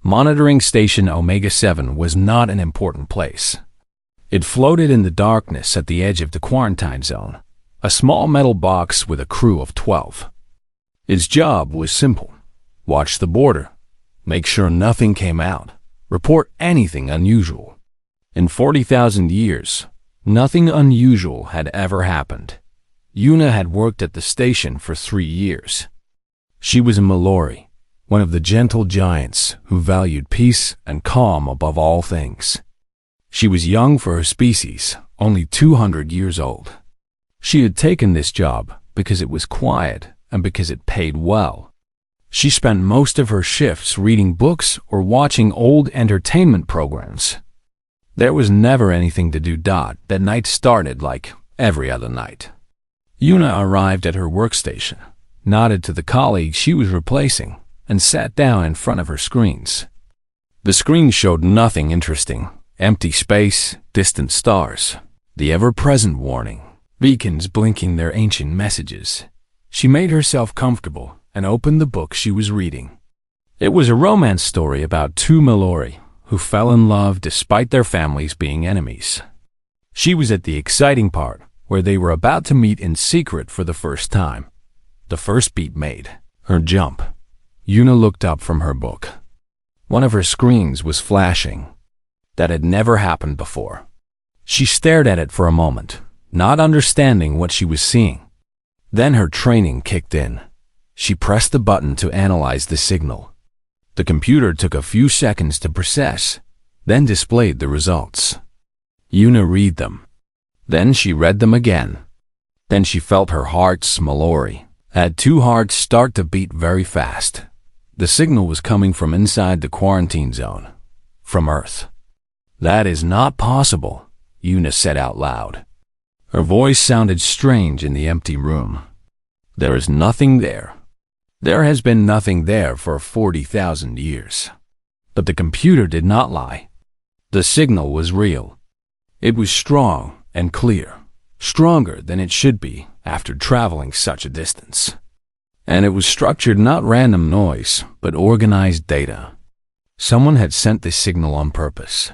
Monitoring Station Omega-7 was not an important place. It floated in the darkness at the edge of the quarantine zone, a small metal box with a crew of 12. Its job was simple: watch the border, make sure nothing came out, report anything unusual. In 40,000 years, nothing unusual had ever happened. Yuna had worked at the station for 3 years. She was a Mallory, one of the gentle giants who valued peace and calm above all things. She was young for her species, only 200 years old. She had taken this job because it was quiet and because it paid well. She spent most of her shifts reading books or watching old entertainment programs. There was never anything to do. That night started like every other night. Yuna arrived at her workstation, nodded to the colleague she was replacing, and sat down in front of her screens. The screen showed nothing interesting: empty space, distant stars, the ever-present warning, beacons blinking their ancient messages. She made herself comfortable and opened the book she was reading. It was a romance story about two Mallory who fell in love despite their families being enemies. She was at the exciting part, where they were about to meet in secret for the first time. The first beat made her jump. Yuna looked up from her book. One of her screens was flashing. That had never happened before. She stared at it for a moment, not understanding what she was seeing. Then her training kicked in. She pressed the button to analyze the signal. The computer took a few seconds to process, then displayed the results. Yuna read them. Then she read them again. Then she felt her heart's Mallory had two hearts start to beat very fast. The signal was coming from inside the quarantine zone, from Earth. "That is not possible," Yuna said out loud. Her voice sounded strange in the empty room. "There is nothing there. There has been nothing there for 40,000 years. But the computer did not lie. The signal was real. It was strong and clear, stronger than it should be after traveling such a distance. And it was structured not random noise, but organized data. Someone had sent this signal on purpose.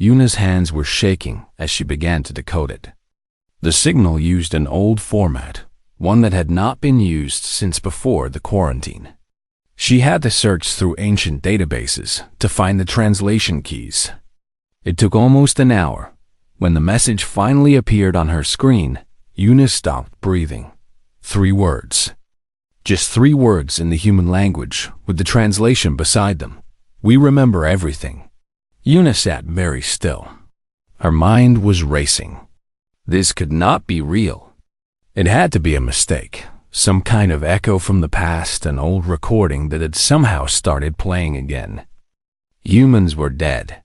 Yuna's hands were shaking as she began to decode it. The signal used an old format, one that had not been used since before the quarantine. She had to search through ancient databases to find the translation keys. It took almost an hour. When the message finally appeared on her screen, Yuna stopped breathing. 3 words. Just 3 words in the human language, with the translation beside them. "We remember everything." Yuna sat very still. Her mind was racing. This could not be real. It had to be a mistake, some kind of echo from the past, an old recording that had somehow started playing again. Humans were dead.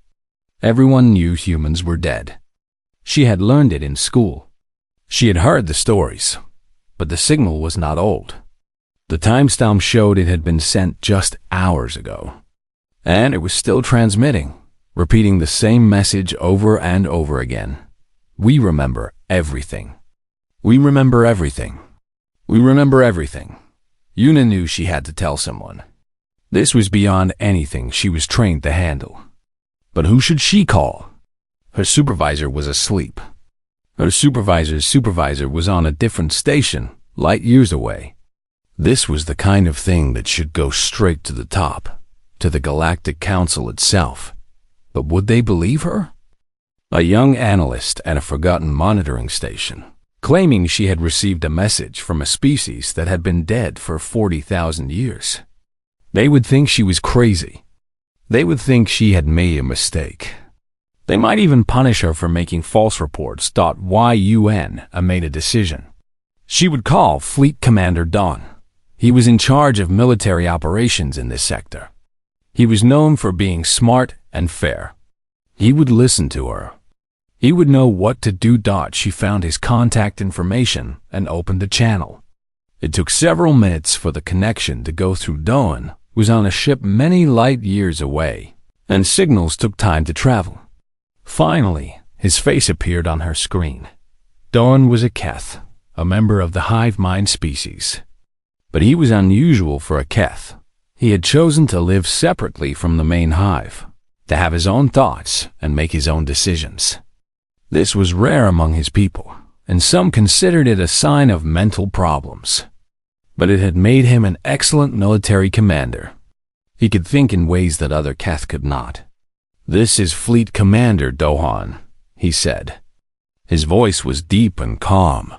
Everyone knew humans were dead. She had learned it in school. She had heard the stories, but the signal was not old. The timestamp showed it had been sent just hours ago. And it was still transmitting, repeating the same message over and over again. "We remember everything. We remember everything. We remember everything." Yuna knew she had to tell someone. This was beyond anything she was trained to handle. But who should she call? Her supervisor was asleep. Her supervisor's supervisor was on a different station, light years away. This was the kind of thing that should go straight to the top, to the Galactic Council itself. But would they believe her? A young analyst at a forgotten monitoring station, claiming she had received a message from a species that had been dead for 40,000 years. They would think she was crazy. They would think she had made a mistake. They might even punish her for making false reports. Yuna made a decision. She would call Fleet Commander Dawn. He was in charge of military operations in this sector. He was known for being smart and fair. He would listen to her. He would know what to do. She found his contact information and opened the channel. It took several minutes for the connection to go through. Dawn was on a ship many light years away, and signals took time to travel. Finally, his face appeared on her screen. Dawn was a Keth, a member of the hive mind species. But he was unusual for a Keth. He had chosen to live separately from the main hive, to have his own thoughts and make his own decisions. This was rare among his people, and some considered it a sign of mental problems. But it had made him an excellent military commander. He could think in ways that other Keth could not. "This is Fleet Commander Dohan," he said. His voice was deep and calm.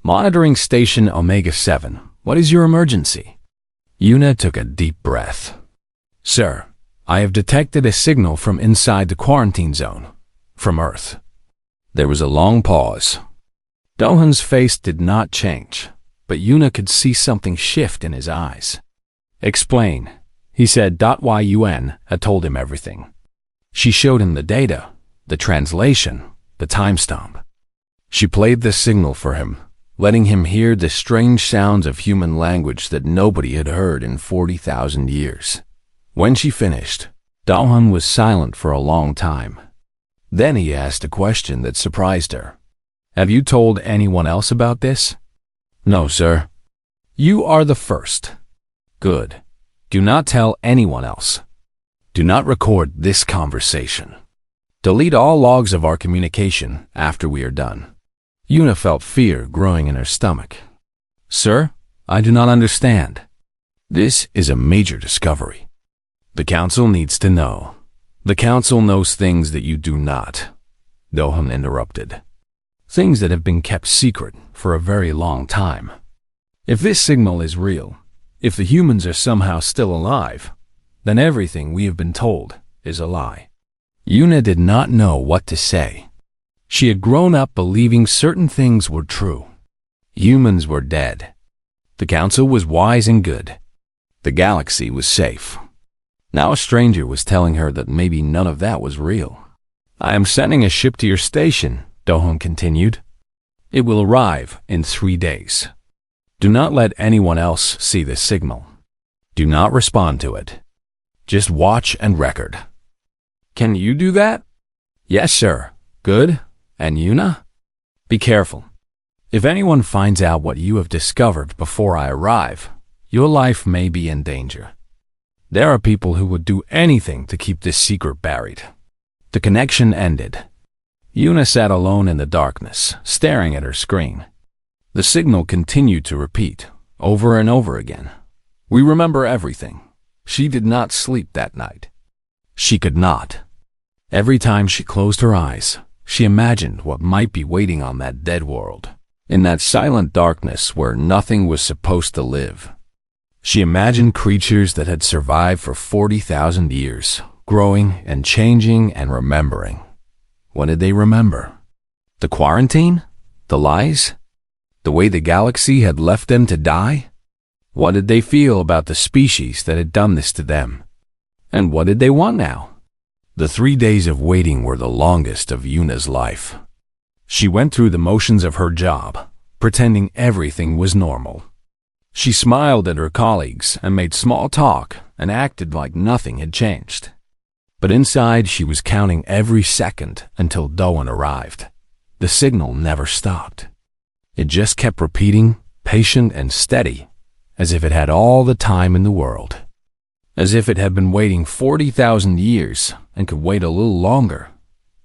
"Monitoring Station Omega-7, what is your emergency?" Yuna took a deep breath. "Sir, I have detected a signal from inside the quarantine zone, from Earth." There was a long pause. Dohan's face did not change, but Yuna could see something shift in his eyes. "Explain," he said. Yun had told him everything. She showed him the data, the translation, the timestamp. She played the signal for him, letting him hear the strange sounds of human language that nobody had heard in 40,000 years. When she finished, Dohan was silent for a long time. Then he asked a question that surprised her. "Have you told anyone else about this?" "No, sir." "You are the first." "Good. Do not tell anyone else. Do not record this conversation. Delete all logs of our communication after we are done." Yuna felt fear growing in her stomach. "Sir, I do not understand." "This is a major discovery. The Council needs to know. The Council knows things that you do not," Dohan interrupted. "Things that have been kept secret for a very long time. If this signal is real, if the humans are somehow still alive, then everything we have been told is a lie." Yuna did not know what to say. She had grown up believing certain things were true. Humans were dead. The Council was wise and good. The galaxy was safe. Now a stranger was telling her that maybe none of that was real. "I am sending a ship to your station," Dohan continued. "It will arrive in 3 days. Do not let anyone else see this signal. Do not respond to it. Just watch and record." "Can you do that?" "Yes, sir." "Good. And Yuna? Be careful. If anyone finds out what you have discovered before I arrive, your life may be in danger. There are people who would do anything to keep this secret buried." The connection ended. Yuna sat alone in the darkness, staring at her screen. The signal continued to repeat, over and over again. "We remember everything." She did not sleep that night. She could not. Every time she closed her eyes, she imagined what might be waiting on that dead world, in that silent darkness where nothing was supposed to live. She imagined creatures that had survived for 40,000 years, growing and changing and remembering. What did they remember? The quarantine? The lies? The way the galaxy had left them to die? What did they feel about the species that had done this to them? And what did they want now? The 3 days of waiting were the longest of Yuna's life. She went through the motions of her job, pretending everything was normal. She smiled at her colleagues and made small talk and acted like nothing had changed. But inside she was counting every second until Dohan arrived. The signal never stopped. It just kept repeating, patient and steady, as if it had all the time in the world. As if it had been waiting 40,000 years and could wait a little longer.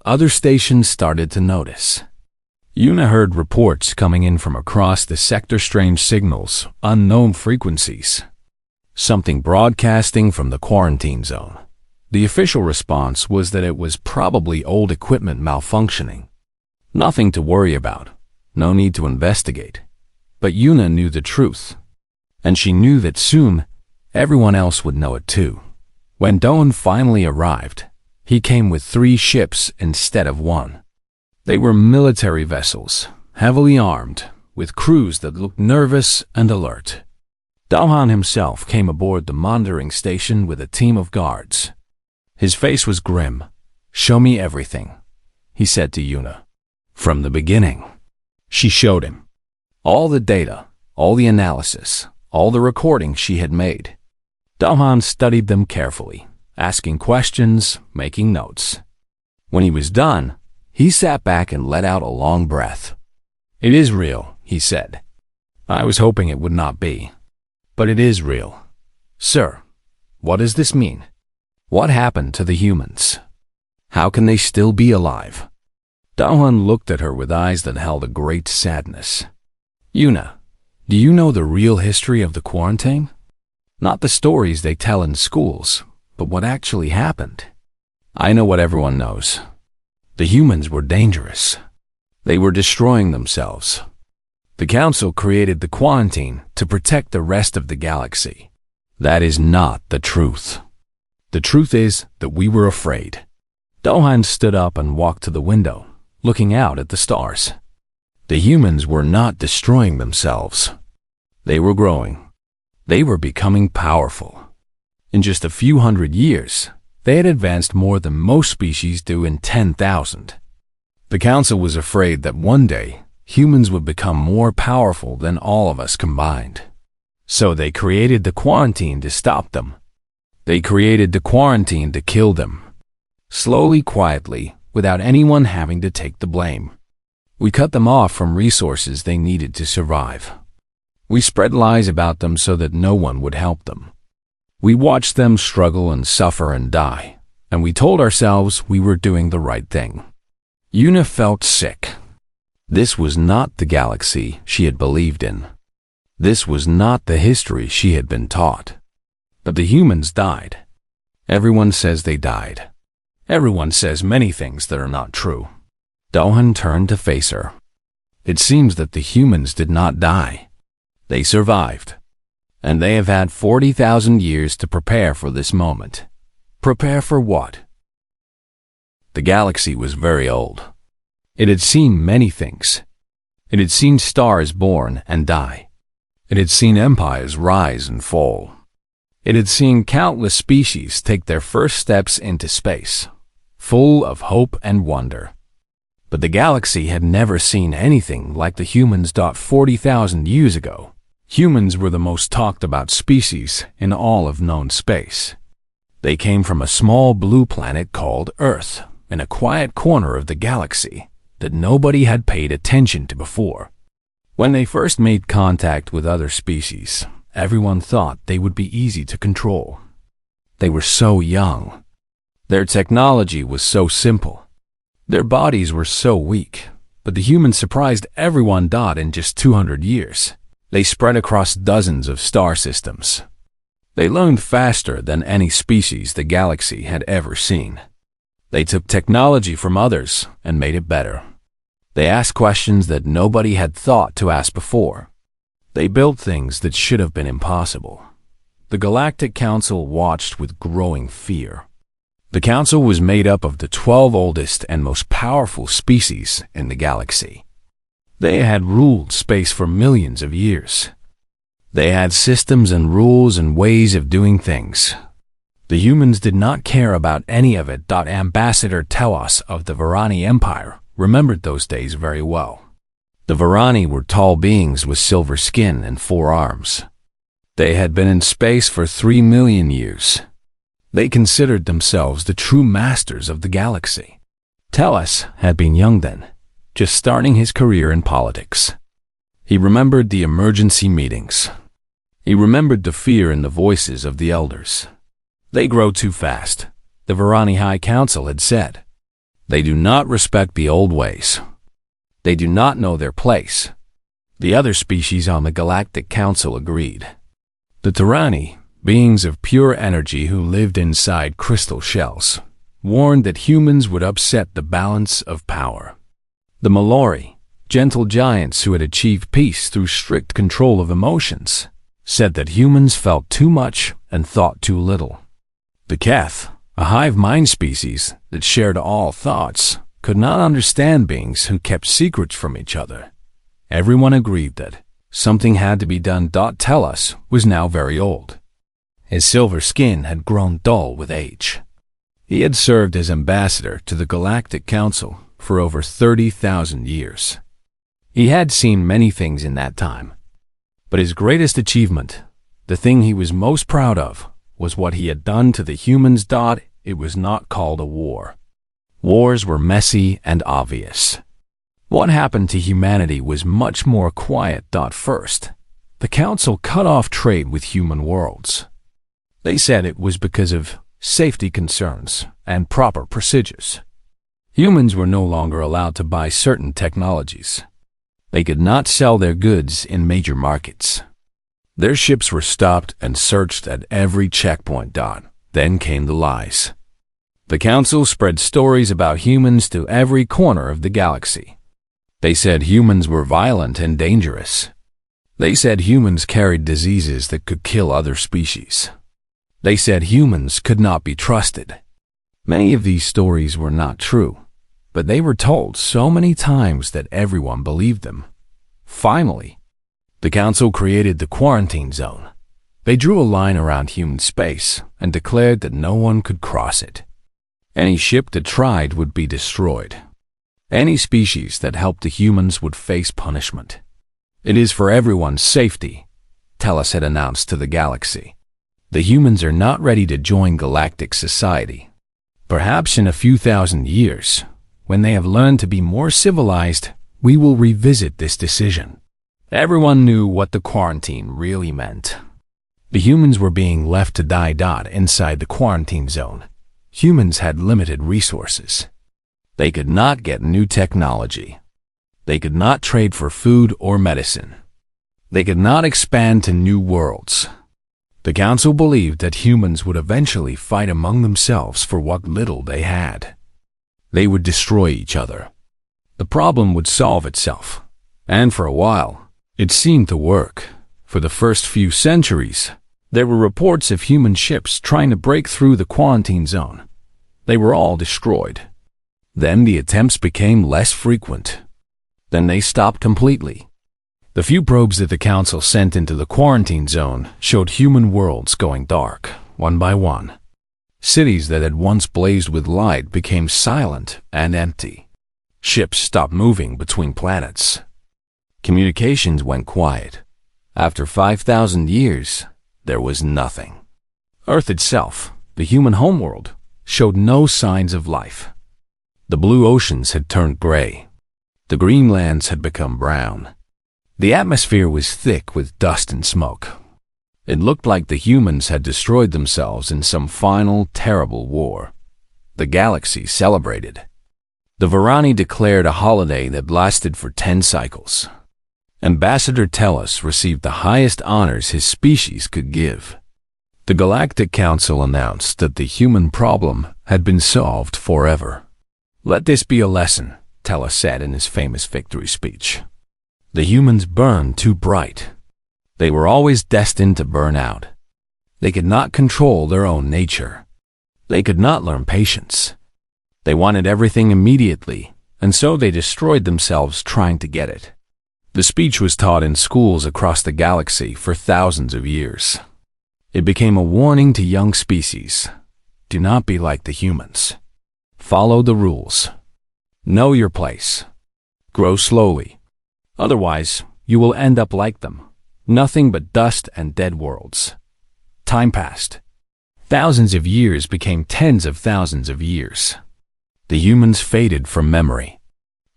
Other stations started to notice. Yuna heard reports coming in from across the sector, strange signals, unknown frequencies. Something broadcasting from the quarantine zone. The official response was that it was probably old equipment malfunctioning. Nothing to worry about. No need to investigate. But Yuna knew the truth. And she knew that soon, everyone else would know it too. When Dohan finally arrived, he came with 3 ships instead of 1. They were military vessels, heavily armed, with crews that looked nervous and alert. Dohan himself came aboard the monitoring station with a team of guards. His face was grim. "Show me everything," he said to Yuna. "From the beginning." She showed him. All the data, all the analysis, all the recordings she had made. Dohan studied them carefully, asking questions, making notes. When he was done, he sat back and let out a long breath. "It is real," he said. "I was hoping it would not be. But it is real. Sir, What does this mean? What happened to the humans? How can they still be alive? Daohan looked at her with eyes that held a great sadness. Yuna, do you know the real history of the quarantine? Not the stories they tell in schools, but what actually happened. I know what everyone knows. The humans were dangerous. They were destroying themselves. The Council created the quarantine to protect the rest of the galaxy. That is not the truth. The truth is that we were afraid. Daohan stood up and walked to the window, looking out at the stars. The humans were not destroying themselves. They were growing. They were becoming powerful. In just a few hundred years, they had advanced more than most species do in 10,000. The Council was afraid that one day, humans would become more powerful than all of us combined. So they created the quarantine to stop them. They created the quarantine to kill them. Slowly, quietly, without anyone having to take the blame. We cut them off from resources they needed to survive. We spread lies about them so that no one would help them. We watched them struggle and suffer and die, and we told ourselves we were doing the right thing. Yuna felt sick. This was not the galaxy she had believed in. This was not the history she had been taught. But the humans died. Everyone says they died. Everyone says many things that are not true. Daohan turned to face her. It seems that the humans did not die. They survived. And they have had 40,000 years to prepare for this moment. Prepare for what? The galaxy was very old. It had seen many things. It had seen stars born and die. It had seen empires rise and fall. It had seen countless species take their first steps into space, full of hope and wonder. But the galaxy had never seen anything like the humans. 40,000 years ago, humans were the most talked about species in all of known space. They came from a small blue planet called Earth, in a quiet corner of the galaxy that nobody had paid attention to before. When they first made contact with other species, everyone thought they would be easy to control. They were so young. Their technology was so simple. Their bodies were so weak, but the humans surprised everyone. In just 200 years, they spread across dozens of star systems. They learned faster than any species the galaxy had ever seen. They took technology from others and made it better. They asked questions that nobody had thought to ask before. They built things that should have been impossible. The Galactic Council watched with growing fear. The Council was made up of the 12 oldest and most powerful species in the galaxy. They had ruled space for millions of years. They had systems and rules and ways of doing things. The humans did not care about any of it. Ambassador Telos of the Varani Empire remembered those days very well. The Varani were tall beings with silver skin and 4 arms. They had been in space for 3 million years. They considered themselves the true masters of the galaxy. Telos had been young then, just starting his career in politics. He remembered the emergency meetings. He remembered the fear in the voices of the elders. They grow too fast, the Varani High Council had said. They do not respect the old ways. They do not know their place. The other species on the Galactic Council agreed. The Terrani, beings of pure energy who lived inside crystal shells, warned that humans would upset the balance of power. The Malori, gentle giants who had achieved peace through strict control of emotions, said that humans felt too much and thought too little. The Keth, a hive mind species that shared all thoughts, could not understand beings who kept secrets from each other. Everyone agreed that something had to be done. Telos was now very old. His silver skin had grown dull with age. He had served as ambassador to the Galactic Council for over 30,000 years. He had seen many things in that time. But his greatest achievement, the thing he was most proud of, was what he had done to the humans. It was not called a war. Wars were messy and obvious. What happened to humanity was much more quiet. First, the Council cut off trade with human worlds. They said it was because of safety concerns and proper procedures. Humans were no longer allowed to buy certain technologies. They could not sell their goods in major markets. Their ships were stopped and searched at every checkpoint. Then came the lies. The council spread stories about humans to every corner of the galaxy. They said humans were violent and dangerous. They said humans carried diseases that could kill other species. They said humans could not be trusted. Many of these stories were not true, but they were told so many times that everyone believed them. Finally, the council created the quarantine zone. They drew a line around human space and declared that no one could cross it. Any ship that tried would be destroyed. Any species that helped the humans would face punishment. It is for everyone's safety, Tellus had announced to the galaxy. The humans are not ready to join galactic society. Perhaps in a few thousand years, when they have learned to be more civilized, we will revisit this decision. Everyone knew what the quarantine really meant. The humans were being left to die. Inside the quarantine zone, humans had limited resources. They could not get new technology. They could not trade for food or medicine. They could not expand to new worlds. The council believed that humans would eventually fight among themselves for what little they had. They would destroy each other. The problem would solve itself. And for a while, it seemed to work. For the first few centuries, there were reports of human ships trying to break through the quarantine zone. They were all destroyed. Then the attempts became less frequent. Then they stopped completely. The few probes that the council sent into the quarantine zone showed human worlds going dark, one by one. Cities that had once blazed with light became silent and empty. Ships stopped moving between planets. Communications went quiet. After 5,000 years, there was nothing. Earth itself, the human homeworld, showed no signs of life. The blue oceans had turned gray. The green lands had become brown. The atmosphere was thick with dust and smoke. It looked like the humans had destroyed themselves in some final, terrible war. The galaxy celebrated. The Varani declared a holiday that lasted for 10 cycles. Ambassador Tellus received the highest honors his species could give. The Galactic Council announced that the human problem had been solved forever. "Let this be a lesson," Tellus said in his famous victory speech. The humans burned too bright. They were always destined to burn out. They could not control their own nature. They could not learn patience. They wanted everything immediately, and so they destroyed themselves trying to get it. The speech was taught in schools across the galaxy for thousands of years. It became a warning to young species. Do not be like the humans. Follow the rules. Know your place. Grow slowly. Otherwise, you will end up like them. Nothing but dust and dead worlds. Time passed. Thousands of years became tens of thousands of years. The humans faded from memory.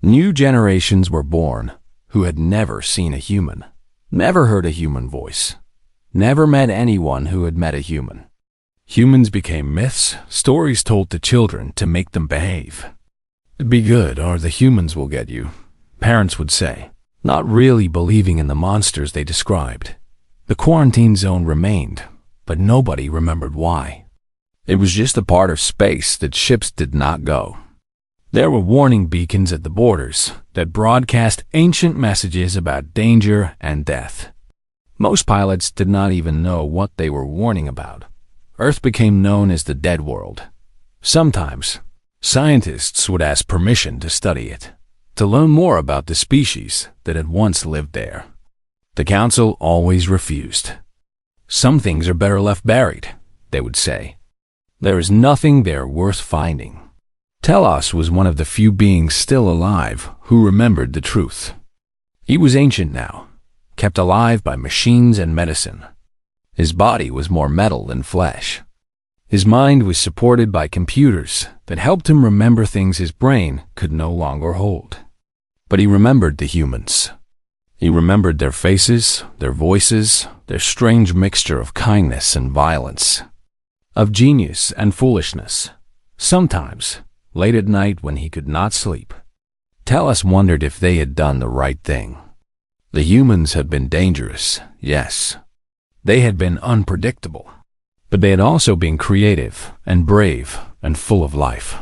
New generations were born who had never seen a human, never heard a human voice, never met anyone who had met a human. Humans became myths, stories told to children to make them behave. Be good or the humans will get you, parents would say, not really believing in the monsters they described. The quarantine zone remained, but nobody remembered why. It was just a part of space that ships did not go. There were warning beacons at the borders that broadcast ancient messages about danger and death. Most pilots did not even know what they were warning about. Earth became known as the dead world. Sometimes, scientists would ask permission to study it, to learn more about the species that had once lived there. The council always refused. Some things are better left buried, they would say. There is nothing there worth finding. Telos was one of the few beings still alive who remembered the truth. He was ancient now, kept alive by machines and medicine. His body was more metal than flesh. His mind was supported by computers that helped him remember things his brain could no longer hold. But he remembered the humans. He remembered their faces, their voices, their strange mixture of kindness and violence. of genius and foolishness. Sometimes, late at night when he could not sleep, Tellus wondered if they had done the right thing. The humans had been dangerous, yes. They had been unpredictable. But they had also been creative and brave and full of life.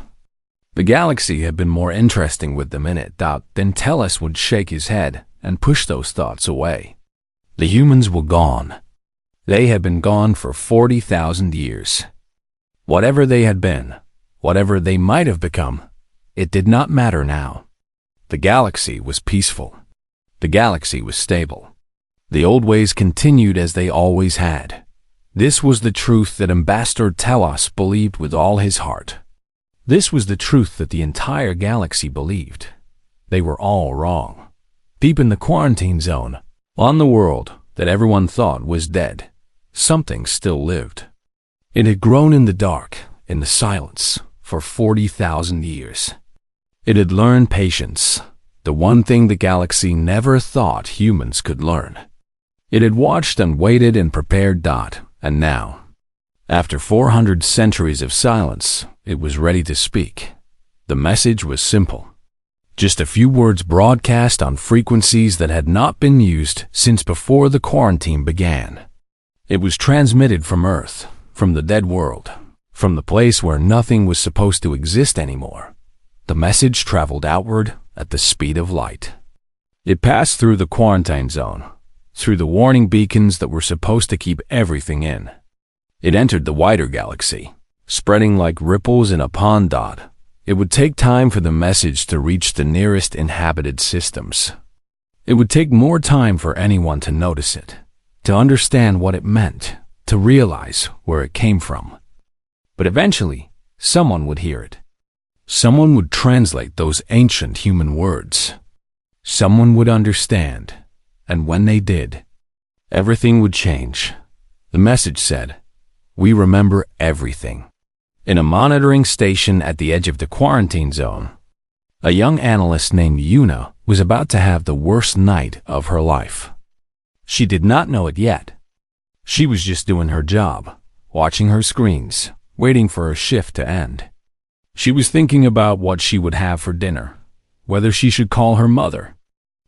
The galaxy had been more interesting with them in it than Tellus would shake his head and push those thoughts away. The humans were gone. They had been gone for 40,000 years. Whatever they had been, whatever they might have become, it did not matter now. The galaxy was peaceful. The galaxy was stable. The old ways continued as they always had. This was the truth that Ambassador Tellus believed with all his heart. This was the truth that the entire galaxy believed. They were all wrong. Deep in the quarantine zone, on the world that everyone thought was dead, something still lived. It had grown in the dark, in the silence, for 40,000 years. It had learned patience, the one thing the galaxy never thought humans could learn. It had watched and waited and prepared. And now, after 400 centuries of silence, it was ready to speak. The message was simple. Just a few words broadcast on frequencies that had not been used since before the quarantine began. It was transmitted from Earth, from the dead world, from the place where nothing was supposed to exist anymore. The message traveled outward at the speed of light. It passed through the quarantine zone, through the warning beacons that were supposed to keep everything in. It entered the wider galaxy, spreading like ripples in a pond. It would take time for the message to reach the nearest inhabited systems. It would take more time for anyone to notice it, to understand what it meant, to realize where it came from. But eventually, someone would hear it. Someone would translate those ancient human words. Someone would understand. And when they did, everything would change. The message said, "We remember everything." In a monitoring station at the edge of the quarantine zone, a young analyst named Yuna was about to have the worst night of her life. She did not know it yet. She was just doing her job, watching her screens, waiting for her shift to end. She was thinking about what she would have for dinner, whether she should call her mother,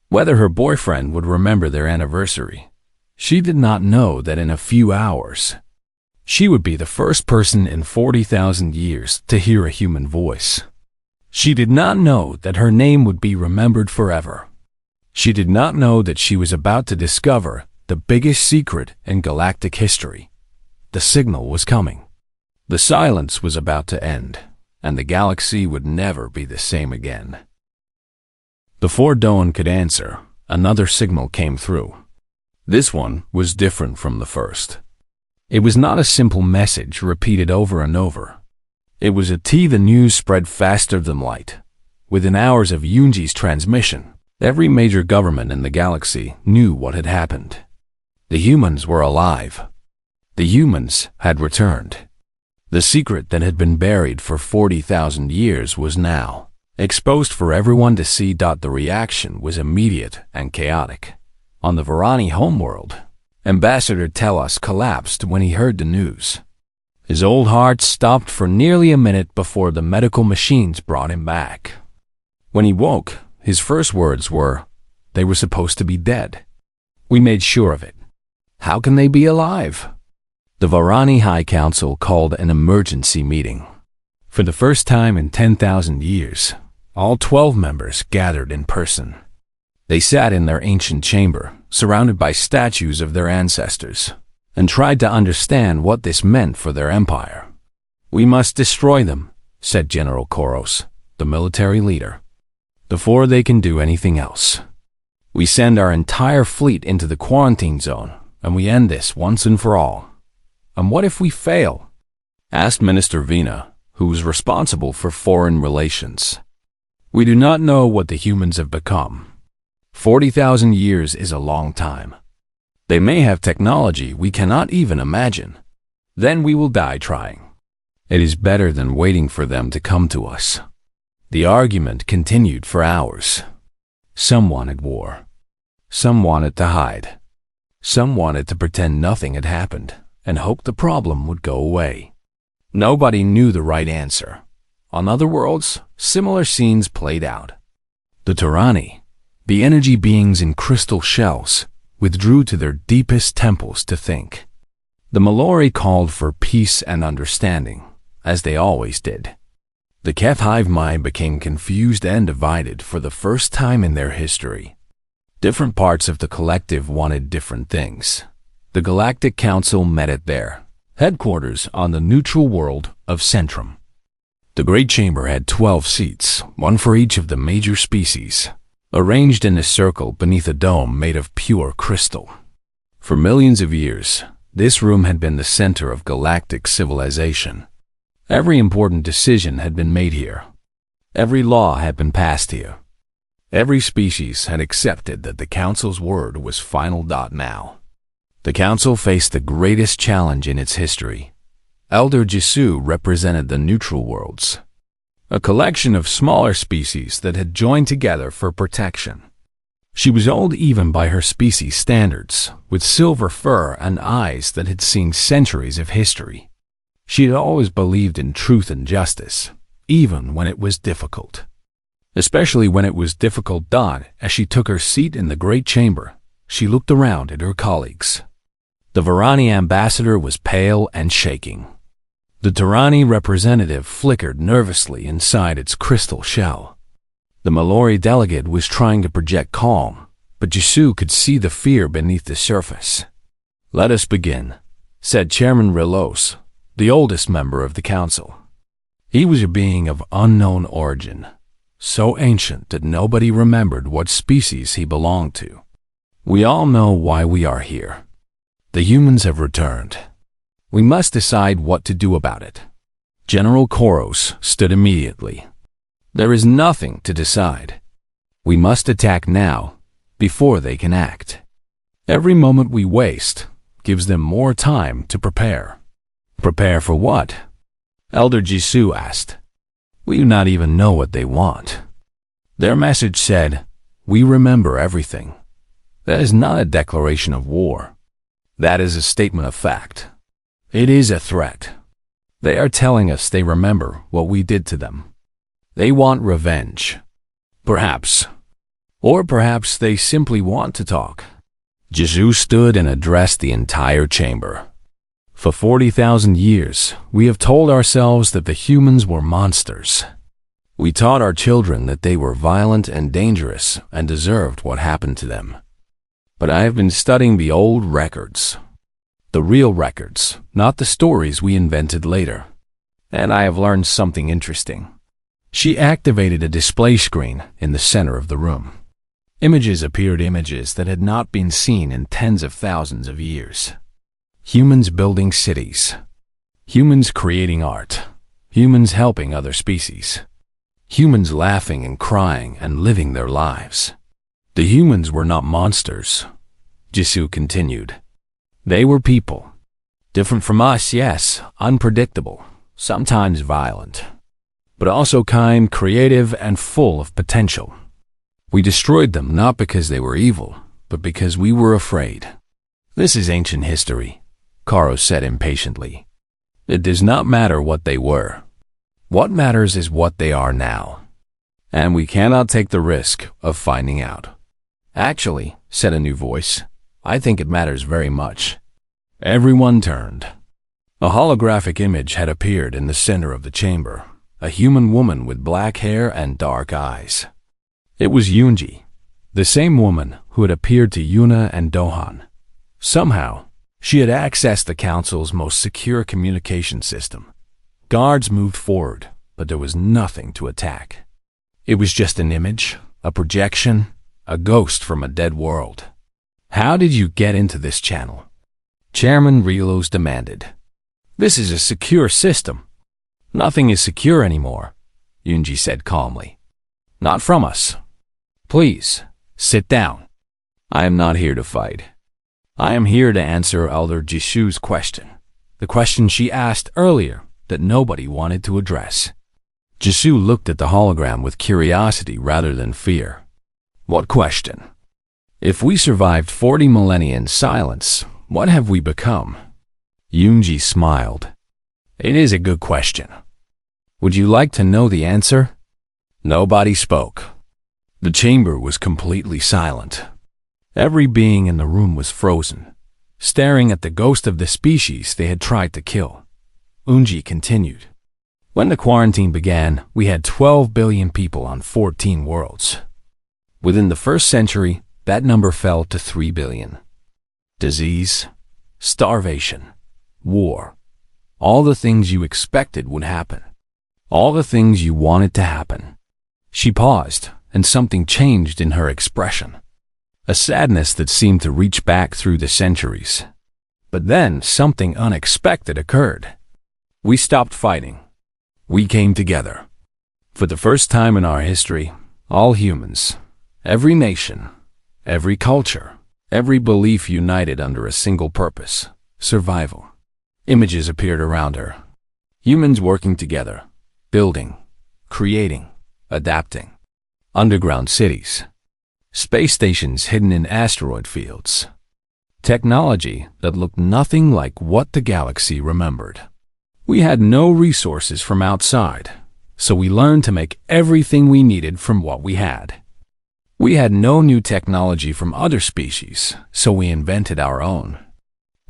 whether her boyfriend would remember their anniversary. She did not know that in a few hours, she would be the first person in 40,000 years to hear a human voice. She did not know that her name would be remembered forever. She did not know that she was about to discover the biggest secret in galactic history. The signal was coming. The silence was about to end, and the galaxy would never be the same again. Before Doan could answer, another signal came through. This one was different from the first. It was not a simple message repeated over and over. It was the news spread faster than light. Within hours of Yunji's transmission, every major government in the galaxy knew what had happened. The humans were alive. The humans had returned. The secret that had been buried for 40,000 years was now exposed for everyone to see. The reaction was immediate and chaotic. On the Varani homeworld, Ambassador Tellus collapsed when he heard the news. His old heart stopped for nearly a minute before the medical machines brought him back. When he woke, his first words were, "They were supposed to be dead. We made sure of it. How can they be alive?" The Varani High Council called an emergency meeting. For the first time in 10,000 years, all 12 members gathered in person. They sat in their ancient chamber, surrounded by statues of their ancestors, and tried to understand what this meant for their empire. "We must destroy them," said General Koros, the military leader, "before they can do anything else. We send our entire fleet into the quarantine zone, and we end this once and for all." "And what if we fail?" asked Minister Vina, who was responsible for foreign relations. "We do not know what the humans have become. 40,000 years is a long time. They may have technology we cannot even imagine. Then we will die trying. It is better than waiting for them to come to us." The argument continued for hours. Some wanted war. Some wanted to hide. Some wanted to pretend nothing had happened and hope the problem would go away. Nobody knew the right answer. On other worlds, similar scenes played out. The Tyranni, the energy beings in crystal shells, withdrew to their deepest temples to think. The Mallory called for peace and understanding, as they always did. The Keth hive mind became confused and divided for the first time in their history. Different parts of the collective wanted different things. The Galactic Council met at their headquarters on the neutral world of Centrum. The Great Chamber had 12 seats, one for each of the major species, arranged in a circle beneath a dome made of pure crystal. For millions of years, this room had been the center of galactic civilization. Every important decision had been made here. Every law had been passed here. Every species had accepted that the Council's word was final. Now, the Council faced the greatest challenge in its history. Elder Jisoo represented the neutral worlds, a collection of smaller species that had joined together for protection. She was old even by her species standards, with silver fur and eyes that had seen centuries of history. She had always believed in truth and justice, even when it was difficult. Especially when it was difficult. As she took her seat in the Great Chamber, she looked around at her colleagues. The Varani ambassador was pale and shaking. The Tyranni representative flickered nervously inside its crystal shell. The Mallory delegate was trying to project calm, but Jisoo could see the fear beneath the surface. "Let us begin," said Chairman Rilos, the oldest member of the council. He was a being of unknown origin, so ancient that nobody remembered what species he belonged to. "We all know why we are here. The humans have returned. We must decide what to do about it." General Koros stood immediately. "There is nothing to decide. We must attack now, before they can act. Every moment we waste gives them more time to prepare." "Prepare for what?" Elder Jisoo asked. "We do not even know what they want." Their message said, "We remember everything." That is not a declaration of war. That is a statement of fact. It is a threat. They are telling us they remember what we did to them. They want revenge. Perhaps. Or perhaps they simply want to talk. Jisoo stood and addressed the entire chamber. "For 40,000 years, we have told ourselves that the humans were monsters. We taught our children that they were violent and dangerous and deserved what happened to them. But I have been studying the old records. The real records, not the stories we invented later. And I have learned something interesting." She activated a display screen in the center of the room. Images appeared, images that had not been seen in tens of thousands of years. Humans building cities. Humans creating art. Humans helping other species. Humans laughing and crying and living their lives. The humans were not monsters, Jisoo continued. They were people. Different from us, yes, unpredictable, sometimes violent, but also kind, creative, and full of potential. We destroyed them not because they were evil, but because we were afraid. "This is ancient history," Karo said impatiently. "It does not matter what they were. What matters is what they are now. And we cannot take the risk of finding out." "Actually," said a new voice, "I think it matters very much." Everyone turned. A holographic image had appeared in the center of the chamber, a human woman with black hair and dark eyes. It was Yoonji, the same woman who had appeared to Yuna and Dohan. Somehow, she had accessed the Council's most secure communication system. Guards moved forward, but there was nothing to attack. It was just an image, a projection, a ghost from a dead world. "How did you get into this channel?" Chairman Rilos demanded. "This is a secure system." "Nothing is secure anymore," Yoonji said calmly. "Not from us. Please, sit down. I am not here to fight. I am here to answer Elder Jisoo's question, the question she asked earlier that nobody wanted to address." Jisoo looked at the hologram with curiosity rather than fear. "What question?" "If we survived 40 millennia in silence, what have we become?" Yoonji smiled. It is a good question. Would you like to know the answer? Nobody spoke. The chamber was completely silent. Every being in the room was frozen, staring at the ghost of the species they had tried to kill. Unji continued. When the quarantine began, we had 12 billion people on 14 worlds. Within the first century, that number fell to 3 billion. Disease, starvation, war, all the things you expected would happen. All the things you wanted to happen. She paused, and something changed in her expression. A sadness that seemed to reach back through the centuries. But then something unexpected occurred. We stopped fighting. We came together. For the first time in our history, all humans, every nation, every culture, every belief united under a single purpose: survival. Images appeared around her. Humans working together, building, creating, adapting. Underground cities. Space stations hidden in asteroid fields. Technology that looked nothing like what the galaxy remembered. We had no resources from outside, so we learned to make everything we needed from what we had. We had no new technology from other species, so we invented our own.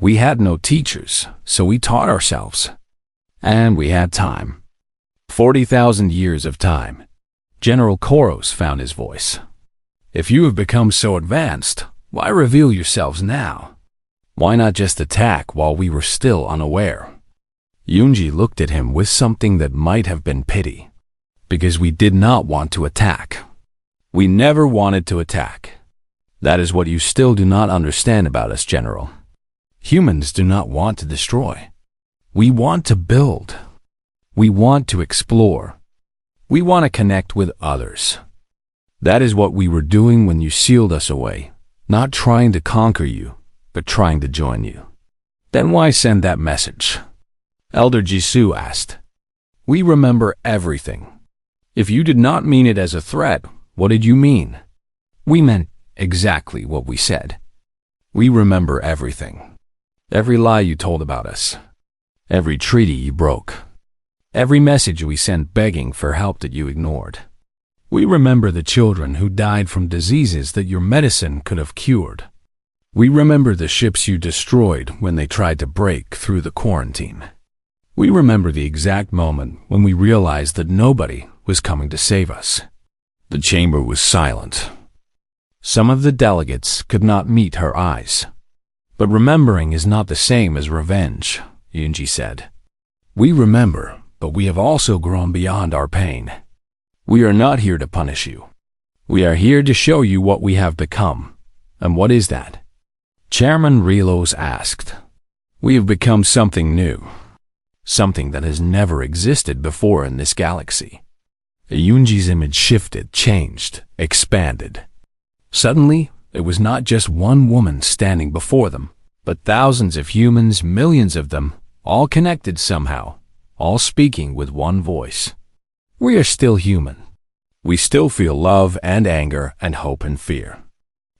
We had no teachers, so we taught ourselves. And we had time. 40,000 years of time. General Koros found his voice. If you have become so advanced, why reveal yourselves now? Why not just attack while we were still unaware? Yunji looked at him with something that might have been pity. Because we did not want to attack. We never wanted to attack. That is what you still do not understand about us, General. Humans do not want to destroy. We want to build. We want to explore. We want to connect with others. That is what we were doing when you sealed us away, not trying to conquer you, but trying to join you. Then why send that message? Elder Jisoo asked. We remember everything. If you did not mean it as a threat, what did you mean? We meant exactly what we said. We remember everything. Every lie you told about us. Every treaty you broke. Every message we sent begging for help that you ignored. We remember the children who died from diseases that your medicine could have cured. We remember the ships you destroyed when they tried to break through the quarantine. We remember the exact moment when we realized that nobody was coming to save us. The chamber was silent. Some of the delegates could not meet her eyes. But remembering is not the same as revenge, Yunji said. We remember, but we have also grown beyond our pain. We are not here to punish you. We are here to show you what we have become. And what is that? Chairman Relos asked. We have become something new. Something that has never existed before in this galaxy. Yunji's image shifted, changed, expanded. Suddenly, it was not just one woman standing before them, but thousands of humans, millions of them, all connected somehow, all speaking with one voice. We are still human. We still feel love and anger and hope and fear.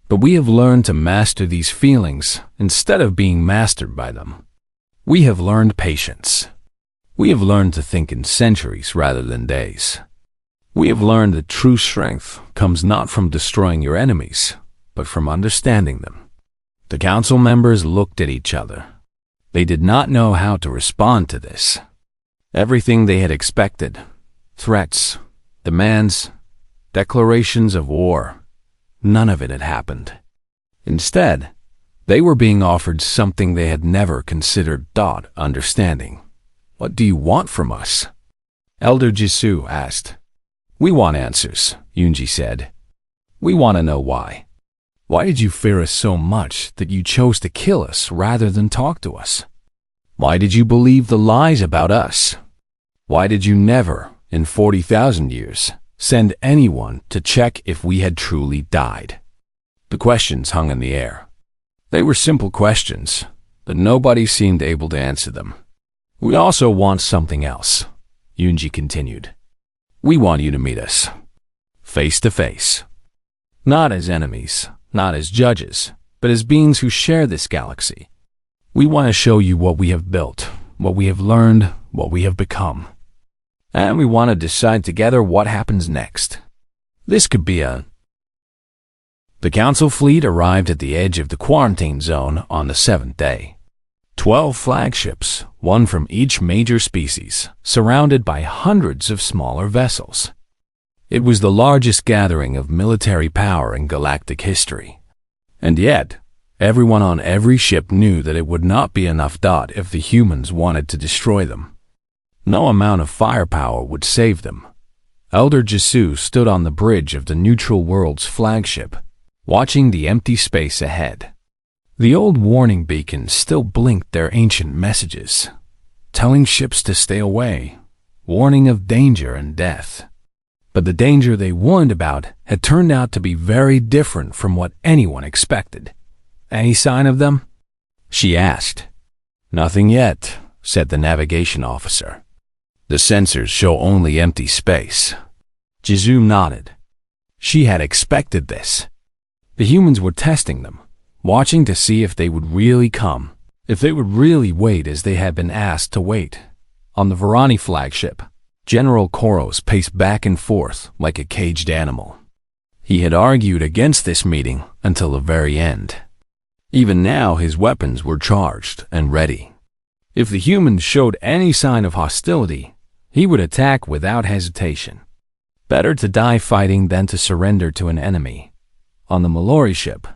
But we have learned to master these feelings instead of being mastered by them. We have learned patience. We have learned to think in centuries rather than days. We have learned that true strength comes not from destroying your enemies, but from understanding them. The council members looked at each other. They did not know how to respond to this. Everything they had expected, threats, demands, declarations of war, none of it had happened. Instead, they were being offered something they had never considered understanding. What do you want from us? Elder Jisoo asked. We want answers, Yunji said. We want to know why. Why did you fear us so much that you chose to kill us rather than talk to us? Why did you believe the lies about us? Why did you never, in 40,000 years, send anyone to check if we had truly died? The questions hung in the air. They were simple questions, but nobody seemed able to answer them. We also want something else, Yunji continued. We want you to meet us, face to face. Not as enemies, not as judges, but as beings who share this galaxy. We want to show you what we have built, what we have learned, what we have become. And we want to decide together what happens next. This could be a... The Council fleet arrived at the edge of the quarantine zone on the 7th day. 12 flagships, one from each major species, surrounded by hundreds of smaller vessels. It was the largest gathering of military power in galactic history. And yet, everyone on every ship knew that it would not be enough if the humans wanted to destroy them. No amount of firepower would save them. Elder Jesu stood on the bridge of the neutral world's flagship, watching the empty space ahead. The old warning beacons still blinked their ancient messages, telling ships to stay away, warning of danger and death. But the danger they warned about had turned out to be very different from what anyone expected. "Any sign of them?" she asked. "Nothing yet," said the navigation officer. "The sensors show only empty space." Jesu nodded. She had expected this. The humans were testing them, watching to see if they would really come, if they would really wait as they had been asked to wait. On the Varani flagship, General Koros paced back and forth like a caged animal. He had argued against this meeting until the very end. Even now his weapons were charged and ready. If the humans showed any sign of hostility, he would attack without hesitation. Better to die fighting than to surrender to an enemy. On the Mallory ship,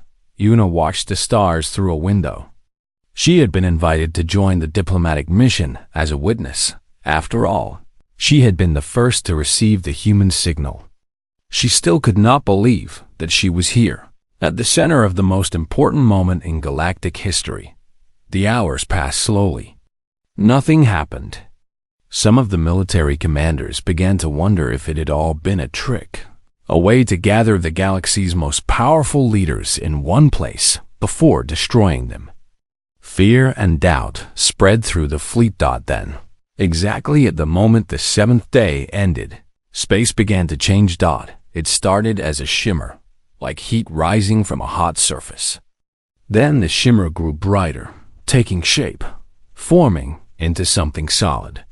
Una watched the stars through a window. She had been invited to join the diplomatic mission as a witness. After all, she had been the first to receive the human signal. She still could not believe that she was here, at the center of the most important moment in galactic history. The hours passed slowly. Nothing happened. Some of the military commanders began to wonder if it had all been a trick, a way to gather the galaxy's most powerful leaders in one place before destroying them. Fear and doubt spread through the fleet. Then, exactly at the moment the 7th day ended, space began to change. It started as a shimmer, like heat rising from a hot surface. Then the shimmer grew brighter, taking shape, forming into something solid.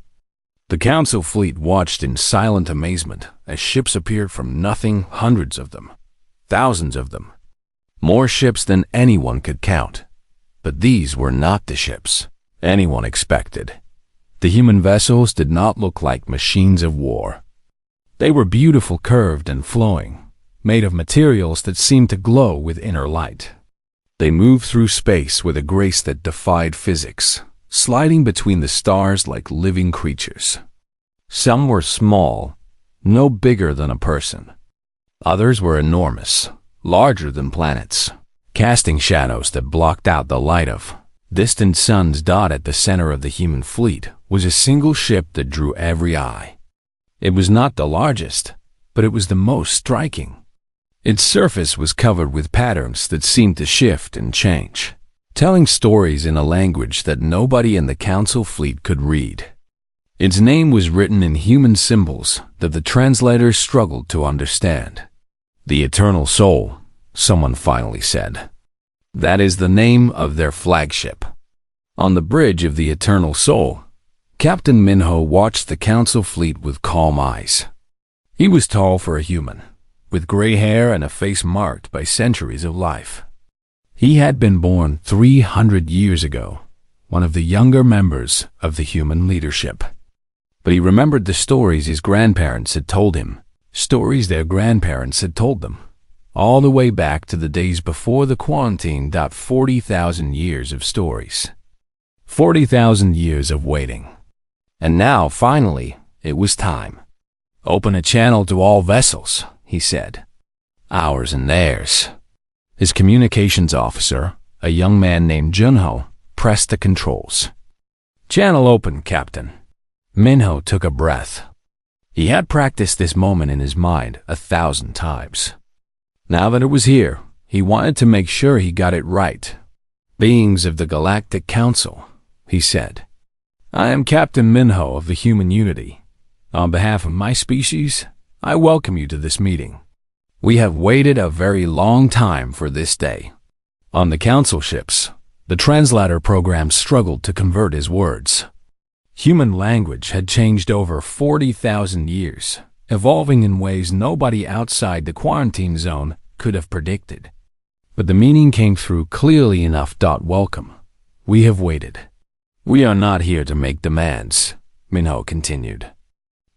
The Council fleet watched in silent amazement as ships appeared from nothing, hundreds of them, thousands of them. More ships than anyone could count. But these were not the ships anyone expected. The human vessels did not look like machines of war. They were beautiful, curved and flowing, made of materials that seemed to glow with inner light. They moved through space with a grace that defied physics, sliding between the stars like living creatures. Some were small, no bigger than a person. Others were enormous, larger than planets, casting shadows that blocked out the light of distant suns. At the center of the human fleet was a single ship that drew every eye. It was not the largest, but it was the most striking. Its surface was covered with patterns that seemed to shift and change, telling stories in a language that nobody in the Council fleet could read. Its name was written in human symbols that the translators struggled to understand. "The Eternal Soul," someone finally said. That is the name of their flagship. On the bridge of the Eternal Soul, Captain Minho watched the Council fleet with calm eyes. He was tall for a human, with gray hair and a face marked by centuries of life. He had been born 300 years ago, one of the younger members of the human leadership. But he remembered the stories his grandparents had told him, stories their grandparents had told them, all the way back to the days before the quarantine. 40,000 years of stories. 40,000 years of waiting. And now, finally, it was time. "Open a channel to all vessels," he said. "Ours and theirs." His communications officer, a young man named Junho, pressed the controls. "Channel open, Captain." Minho took a breath. He had practiced this moment in his mind 1,000 times. Now that it was here, he wanted to make sure he got it right. "Beings of the Galactic Council," he said. "I am Captain Minho of the Human Unity. On behalf of my species, I welcome you to this meeting. We have waited a very long time for this day." On the Council ships, the translator program struggled to convert his words. Human language had changed over 40,000 years, evolving in ways nobody outside the quarantine zone could have predicted. But the meaning came through clearly enough. Welcome. We have waited. We are not here to make demands, Minho continued.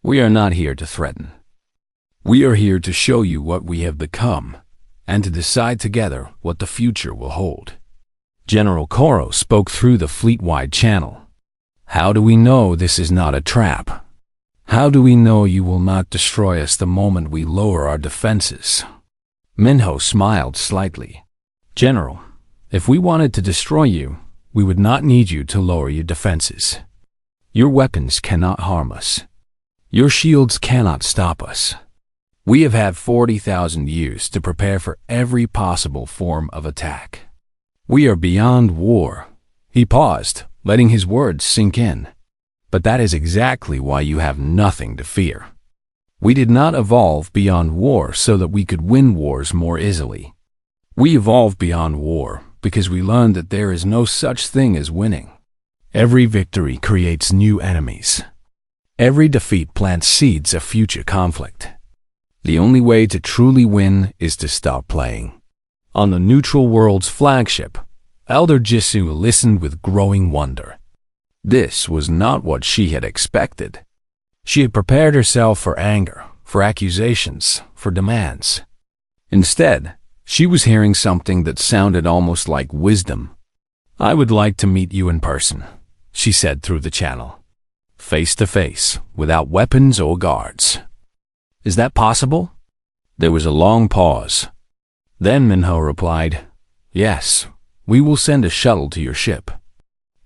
We are not here to threaten. We are here to show you what we have become, and to decide together what the future will hold. General Koro spoke through the fleet-wide channel. How do we know this is not a trap? How do we know you will not destroy us the moment we lower our defenses? Minho smiled slightly. General, if we wanted to destroy you, we would not need you to lower your defenses. Your weapons cannot harm us. Your shields cannot stop us. We have had 40,000 years to prepare for every possible form of attack. We are beyond war. He paused, letting his words sink in. But that is exactly why you have nothing to fear. We did not evolve beyond war so that we could win wars more easily. We evolved beyond war because we learned that there is no such thing as winning. Every victory creates new enemies. Every defeat plants seeds of future conflict. The only way to truly win is to stop playing. On the neutral world's flagship, Elder Jisoo listened with growing wonder. This was not what she had expected. She had prepared herself for anger, for accusations, for demands. Instead, she was hearing something that sounded almost like wisdom. I would like to meet you in person, she said through the channel. Face to face, without weapons or guards. Is that possible? There was a long pause. Then Minho replied, Yes, we will send a shuttle to your ship.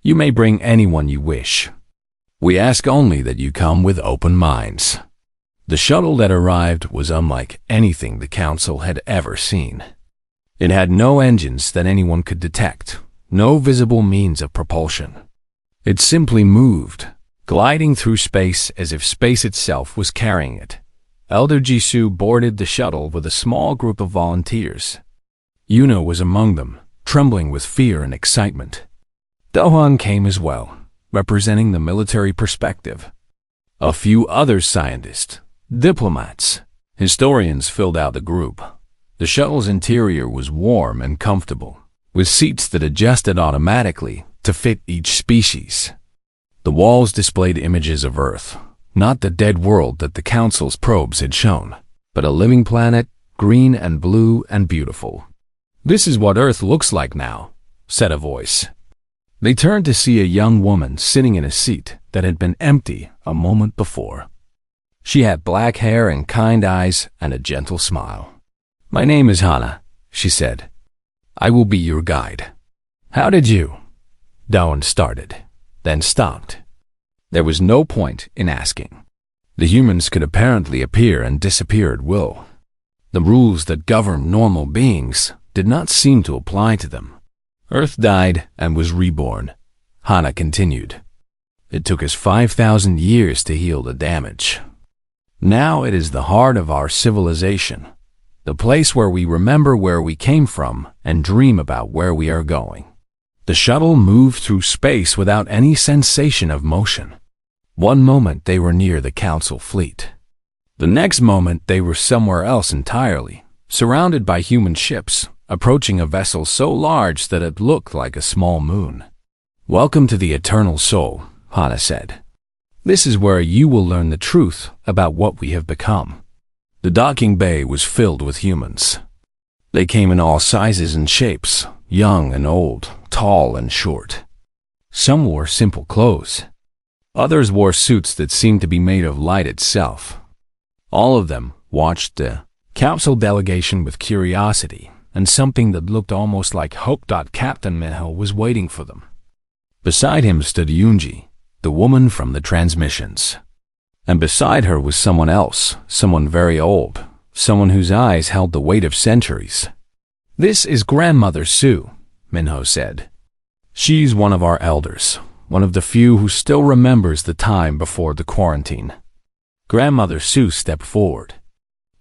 You may bring anyone you wish. We ask only that you come with open minds. The shuttle that arrived was unlike anything the Council had ever seen. It had no engines that anyone could detect, no visible means of propulsion. It simply moved, gliding through space as if space itself was carrying it. Elder Jisoo boarded the shuttle with a small group of volunteers. Yuno was among them, trembling with fear and excitement. Dohan came as well, representing the military perspective. A few other scientists, diplomats, historians filled out the group. The shuttle's interior was warm and comfortable, with seats that adjusted automatically to fit each species. The walls displayed images of Earth, not the dead world that the Council's probes had shown, but a living planet, green and blue and beautiful. This is what Earth looks like now, said a voice. They turned to see a young woman sitting in a seat that had been empty a moment before. She had black hair and kind eyes and a gentle smile. My name is Hana, she said. I will be your guide. How did you? Doan started, then stopped. There was no point in asking. The humans could apparently appear and disappear at will. The rules that govern normal beings did not seem to apply to them. Earth died and was reborn, Hana continued. It took us 5,000 years to heal the damage. Now it is the heart of our civilization, the place where we remember where we came from and dream about where we are going. The shuttle moved through space without any sensation of motion. One moment they were near the Council fleet. The next moment they were somewhere else entirely, surrounded by human ships, approaching a vessel so large that it looked like a small moon. Welcome to the Eternal Soul, Hana said. This is where you will learn the truth about what we have become. The docking bay was filled with humans. They came in all sizes and shapes, young and old, tall and short. Some wore simple clothes. Others wore suits that seemed to be made of light itself. All of them watched the Council delegation with curiosity and something that looked almost like hope. Captain Minho was waiting for them. Beside him stood Yoonji, the woman from the transmissions. And beside her was someone else, someone very old, someone whose eyes held the weight of centuries. This is Grandmother Sue, Minho said. She's one of our elders, one of the few who still remembers the time before the quarantine. Grandmother Sue stepped forward.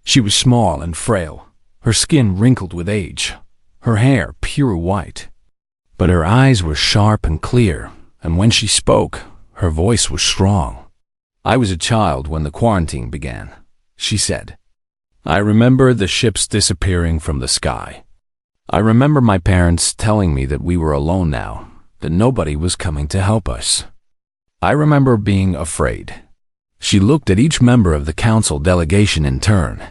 She was small and frail, her skin wrinkled with age, her hair pure white. But her eyes were sharp and clear, and when she spoke, Her voice was strong. "I was a child when the quarantine began," she said. "I remember the ships disappearing from the sky. I remember my parents telling me that we were alone now, that nobody was coming to help us. I remember being afraid." She looked at each member of the council delegation in turn.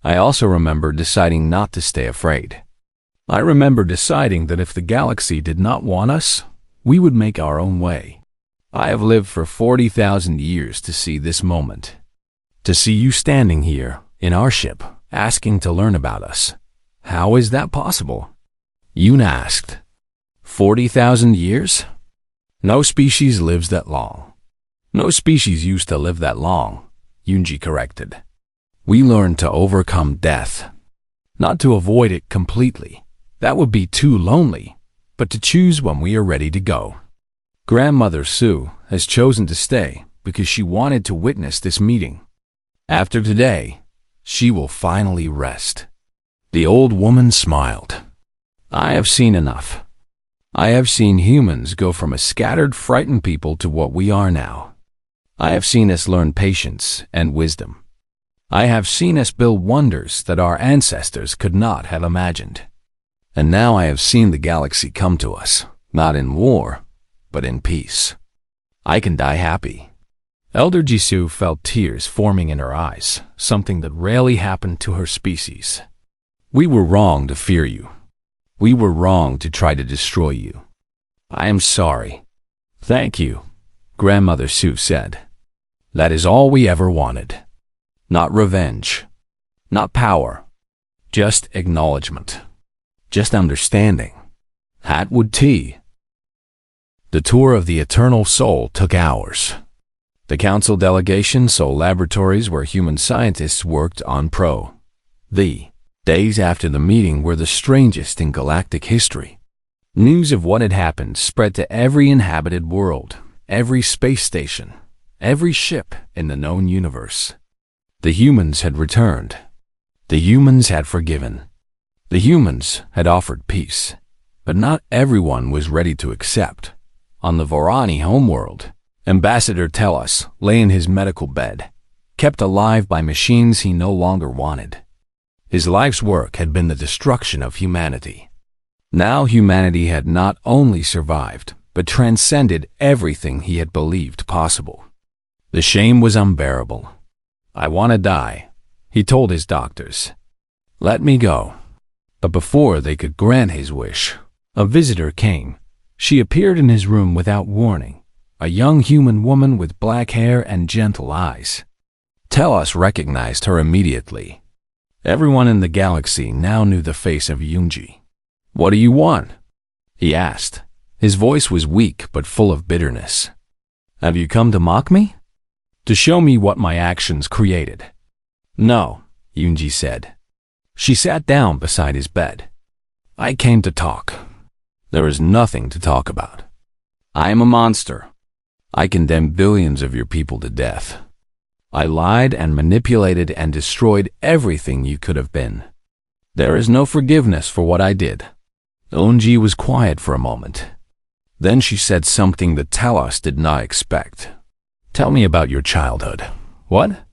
"I also remember deciding not to stay afraid. I remember deciding that if the galaxy did not want us, we would make our own way. I have lived for 40,000 years to see this moment. To see you standing here, in our ship, asking to learn about us. How is that possible?" Yoon asked. 40,000 years? No species lives that long. No species used to live that long, Yoonji corrected. We learned to overcome death. Not to avoid it completely. That would be too lonely, but to choose when we are ready to go. Grandmother Sue has chosen to stay because she wanted to witness this meeting. After today, she will finally rest. The old woman smiled. I have seen enough. I have seen humans go from a scattered, frightened people to what we are now. I have seen us learn patience and wisdom. I have seen us build wonders that our ancestors could not have imagined. And now I have seen the galaxy come to us, not in war, but in peace. I can die happy. Elder Jisoo felt tears forming in her eyes, something that rarely happened to her species. We were wrong to fear you. We were wrong to try to destroy you. I am sorry. Thank you, Grandmother Sue said. That is all we ever wanted. Not revenge. Not power. Just acknowledgement. Just understanding. Hatwood tea. The tour of the Eternal Soul took hours. The council delegation saw laboratories where human scientists worked on The days after the meeting were the strangest in galactic history. News of what had happened spread to every inhabited world, every space station, every ship in the known universe. The humans had returned. The humans had forgiven. The humans had offered peace, but not everyone was ready to accept. On the Vorani homeworld, Ambassador Tellus lay in his medical bed, kept alive by machines he no longer wanted. His life's work had been the destruction of humanity. Now humanity had not only survived, but transcended everything he had believed possible. The shame was unbearable. I want to die, he told his doctors. Let me go. But before they could grant his wish, a visitor came. She appeared in his room without warning, a young human woman with black hair and gentle eyes. Tellus recognized her immediately. Everyone in the galaxy now knew the face of Yoonji. What do you want? He asked. His voice was weak but full of bitterness. Have you come to mock me? To show me what my actions created? No, Yoonji said. She sat down beside his bed. I came to talk. There is nothing to talk about. I am a monster. I condemned billions of your people to death. I lied and manipulated and destroyed everything you could have been. There is no forgiveness for what I did. Eunji was quiet for a moment. Then she said something that Tellus did not expect. Tell me about your childhood. What?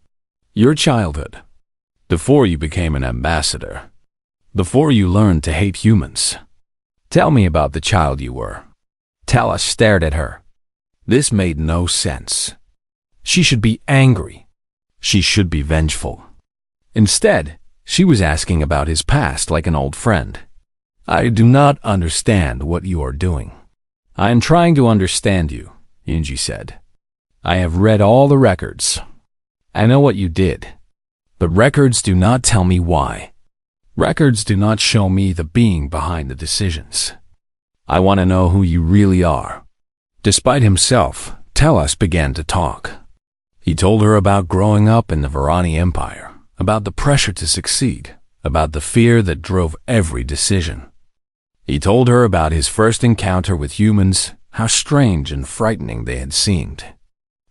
Your childhood. Before you became an ambassador. Before you learned to hate humans. Tell me about the child you were. Tellus stared at her. This made no sense. She should be angry. She should be vengeful. Instead, she was asking about his past like an old friend. I do not understand what you are doing. I am trying to understand you, Yoonji said. I have read all the records. I know what you did. But records do not tell me why. Records do not show me the being behind the decisions. I want to know who you really are. Despite himself, Tellus began to talk. He told her about growing up in the Varani Empire, about the pressure to succeed, about the fear that drove every decision. He told her about his first encounter with humans, how strange and frightening they had seemed.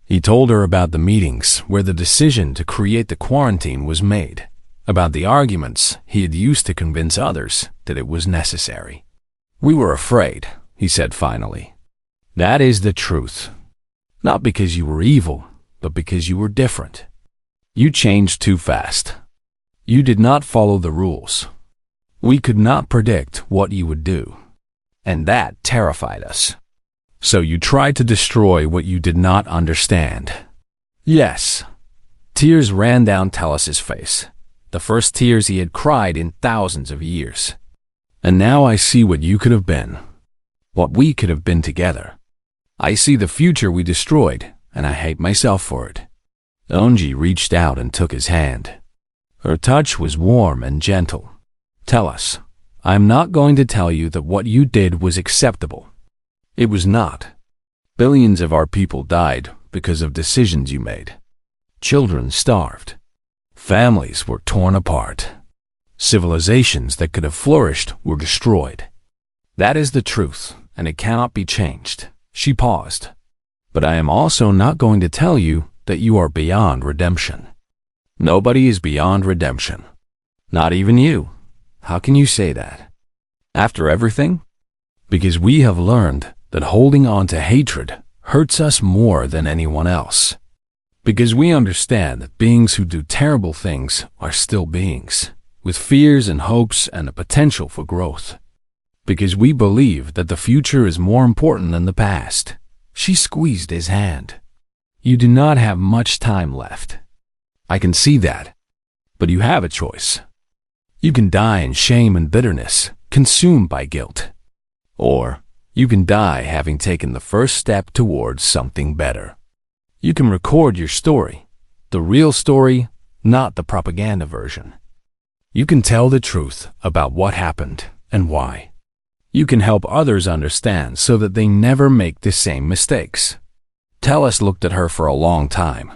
He told her about the meetings where the decision to create the quarantine was made, about the arguments he had used to convince others that it was necessary. We were afraid, he said finally. That is the truth. Not because you were evil, but because you were different. You changed too fast. You did not follow the rules. We could not predict what you would do, and that terrified us. So you tried to destroy what you did not understand. Yes. Tears ran down Tellus's face, the first tears he had cried in thousands of years. And now I see what you could have been, what we could have been together. I see the future we destroyed, and I hate myself for it. Onji reached out and took his hand. Her touch was warm and gentle. Tellus, I'm not going to tell you that what you did was acceptable. It was not. Billions of our people died because of decisions you made. Children starved. Families were torn apart. Civilizations that could have flourished were destroyed. That is the truth, and it cannot be changed. She paused. But I am also not going to tell you that you are beyond redemption. Nobody is beyond redemption. Not even you. How can you say that? After everything? Because we have learned that holding on to hatred hurts us more than anyone else. Because we understand that beings who do terrible things are still beings, with fears and hopes and a potential for growth. Because we believe that the future is more important than the past. She squeezed his hand. You do not have much time left. I can see that. But you have a choice. You can die in shame and bitterness, consumed by guilt. Or you can die having taken the first step towards something better. You can record your story, the real story, not the propaganda version. You can tell the truth about what happened and why. You can help others understand so that they never make the same mistakes. Tellus looked at her for a long time.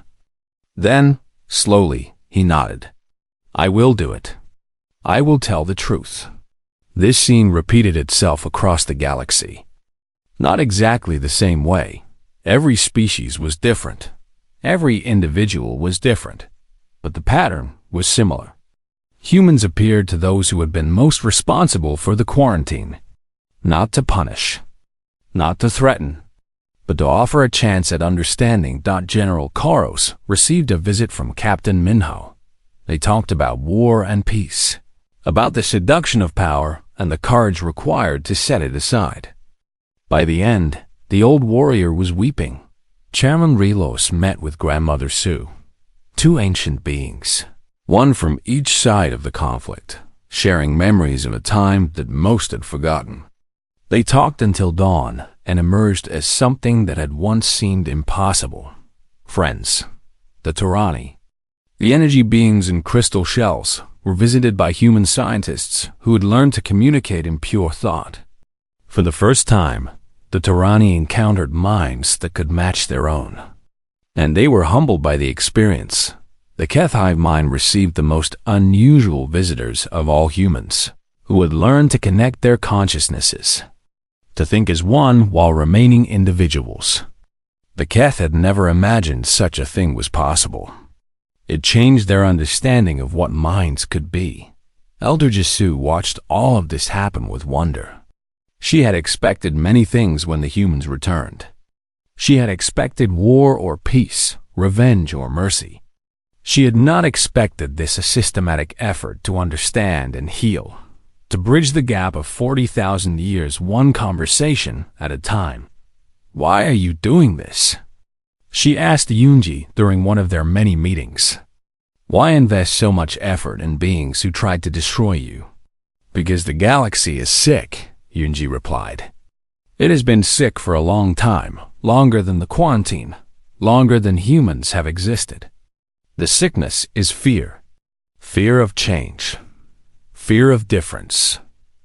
Then, slowly, he nodded. I will do it. I will tell the truth. This scene repeated itself across the galaxy. Not exactly the same way. Every species was different. Every individual was different. But the pattern was similar. Humans appeared to those who had been most responsible for the quarantine. Not to punish. Not to threaten. But to offer a chance at understanding. General Karos received a visit from Captain Minho. They talked about war and peace. About the seduction of power and the courage required to set it aside. By the end, the old warrior was weeping. Chairman Relos met with Grandmother Sue, two ancient beings, one from each side of the conflict, sharing memories of a time that most had forgotten. They talked until dawn and emerged as something that had once seemed impossible. Friends, the Turani. The energy beings in crystal shells were visited by human scientists who had learned to communicate in pure thought. For the first time, the Turani encountered minds that could match their own. And they were humbled by the experience. The Keth hive mind received the most unusual visitors of all humans, who had learned to connect their consciousnesses, to think as one while remaining individuals. The Keth had never imagined such a thing was possible. It changed their understanding of what minds could be. Elder Jesu watched all of this happen with wonder. She had expected many things when the humans returned. She had expected war or peace, revenge or mercy. She had not expected this a systematic effort to understand and heal, to bridge the gap of 40,000 years one conversation at a time. Why are you doing this? She asked Yunji during one of their many meetings. Why invest so much effort in beings who tried to destroy you? Because the galaxy is sick, Yunji replied. It has been sick for a long time, longer than the quarantine, longer than humans have existed. The sickness is fear. Fear of change. Fear of difference.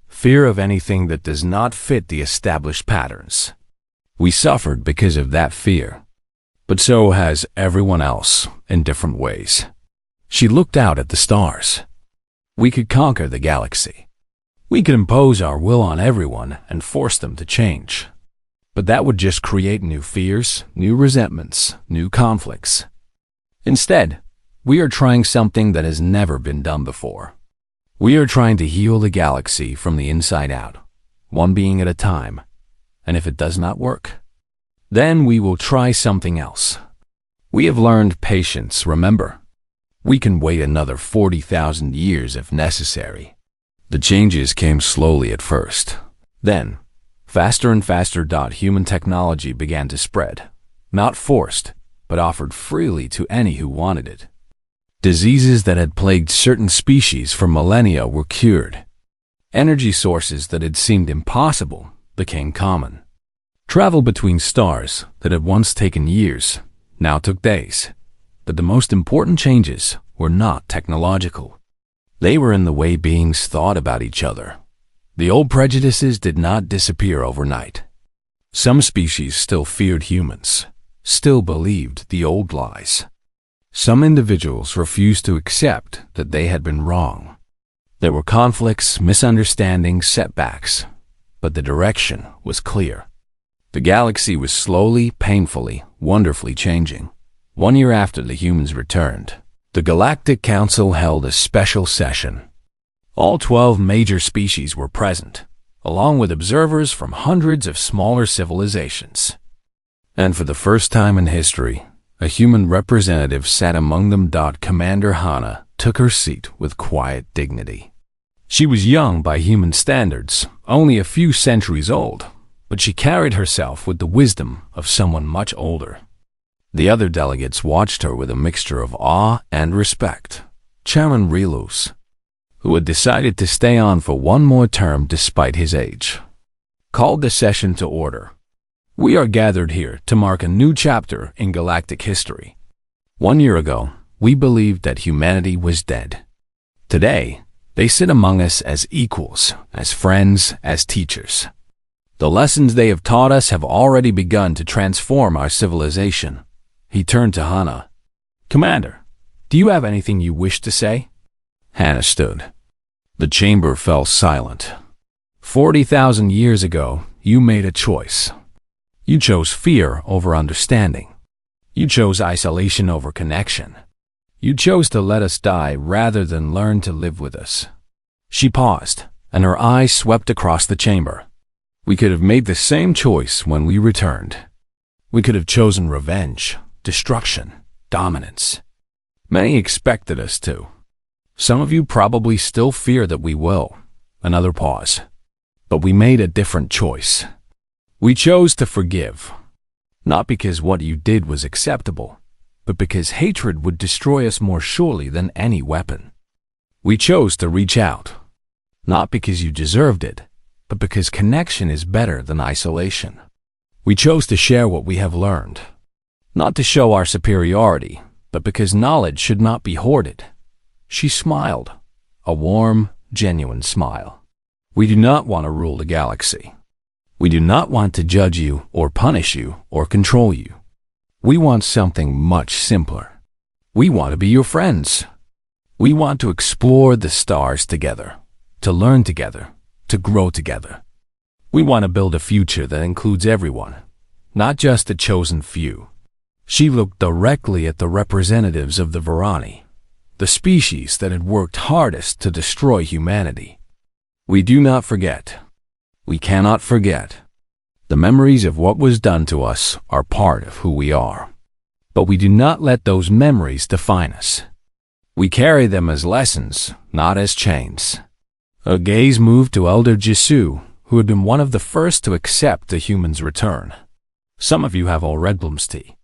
Fear of anything that does not fit the established patterns. We suffered because of that fear. But so has everyone else, in different ways. She looked out at the stars. We could conquer the galaxy. We could impose our will on everyone and force them to change. But that would just create new fears, new resentments, new conflicts. Instead, we are trying something that has never been done before. We are trying to heal the galaxy from the inside out, one being at a time. And if it does not work, Then we will try something else. We have learned patience, remember? We can wait another 40,000 years if necessary. The changes came slowly at first. Then, faster and faster. Human technology began to spread, not forced, but offered freely to any who wanted it. Diseases that had plagued certain species for millennia were cured. Energy sources that had seemed impossible became common. Travel between stars that had once taken years now took days. But the most important changes were not technological. They were in the way beings thought about each other. The old prejudices did not disappear overnight. Some species still feared humans, still believed the old lies. Some individuals refused to accept that they had been wrong. There were conflicts, misunderstandings, setbacks, but the direction was clear. The galaxy was slowly, painfully, wonderfully changing. 1 year after the humans returned, the Galactic Council held a special session. All 12 major species were present, along with observers from hundreds of smaller civilizations. And for the first time in history, a human representative sat among them. Commander Hana took her seat with quiet dignity. She was young by human standards, only a few centuries old, but she carried herself with the wisdom of someone much older. The other delegates watched her with a mixture of awe and respect. Chairman Rilus, who had decided to stay on for one more term despite his age, called the session to order. We are gathered here to mark a new chapter in galactic history. 1 year ago, we believed that humanity was dead. Today, they sit among us as equals, as friends, as teachers. The lessons they have taught us have already begun to transform our civilization. He turned to Hana. Commander, do you have anything you wish to say? Hana stood. The chamber fell silent. 40,000 years ago, you made a choice. You chose fear over understanding. You chose isolation over connection. You chose to let us die rather than learn to live with us. She paused, and her eyes swept across the chamber. We could have made the same choice when we returned. We could have chosen revenge, destruction, dominance. Many expected us to. Some of you probably still fear that we will. Another pause. But we made a different choice. We chose to forgive, not because what you did was acceptable, but because hatred would destroy us more surely than any weapon. We chose to reach out, not because you deserved it, but because connection is better than isolation. We chose to share what we have learned, not to show our superiority, but because knowledge should not be hoarded. She smiled, a warm, genuine smile. We do not want to rule the galaxy. We do not want to judge you or punish you or control you. We want something much simpler. We want to be your friends. We want to explore the stars together, to learn together, to grow together. We want to build a future that includes everyone, not just the chosen few. She looked directly at the representatives of the Varani, the species that had worked hardest to destroy humanity. We do not forget. We cannot forget. The memories of what was done to us are part of who we are. But we do not let those memories define us. We carry them as lessons, not as chains. A gaze moved to Elder Jisoo, who had been one of the first to accept the human's return. Some of you have all Red Bloom's tea.